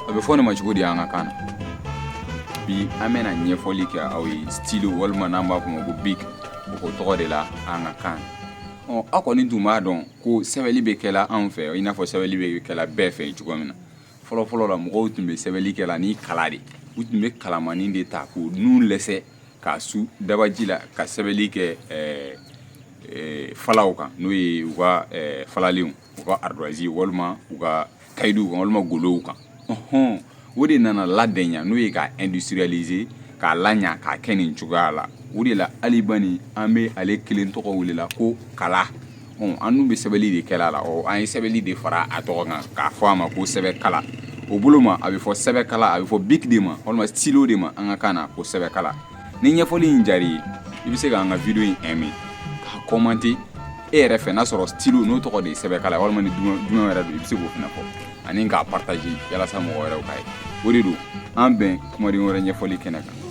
a bɛ fɔ ne ma cogo di an ka kan na bi an bɛna ɲɛfɔli kɛ aw ye stylo walima n'an b'a fɔ ma ko bic o tɔgɔ de la an ka kan aw kɔni tun b'a dɔn ko sɛbɛnni bɛ kɛla anw fɛ i n'a fɔ sɛbɛnni bɛ kɛla bɛɛ fɛ cogo min na fɔlɔ la mɔgɔw tun bɛ sɛbɛnni kɛla ni kala de u tun bɛ kalamani de ta k'o nun lɛsɛ k'a su dabaji la ka sɛbɛnni kɛ falaw kan n'o ye u ka falalenw u ka ardoise walima u ka kayidu kan walima golow kan o de nana ladɛnya n'o ye k'a industrialiser k'a laɲa k'a kɛ nin cogoya la o de la hali bani an bɛ ale kelen tɔgɔ welela ko kala an dun bɛ sɛbɛnni de kɛla la an ye sɛbɛnni de fara a tɔgɔ kan k'a fɔ a ma ko sɛbɛnkala o bolo ma a bɛ fɔ sɛbɛnkala a bɛ fɔ bic de ma walima stylo de ma an ka kan na ko sɛbɛnkala ni ɲɛfɔli in diyara i ye i bɛ se k'an ka video in aimer k'a commenter e yɛrɛ fɛ n'a sɔrɔ stylo n'o tɔgɔ de ye sɛbɛnkala walima ni jumɛn wɛrɛ don i bɛ se k'o fana fɔ ani k'a partager walasa mɔgɔ wɛrɛw k'a ye o de don an bɛn kumaden wɛrɛ ɲɛfɔli kɛnɛ kan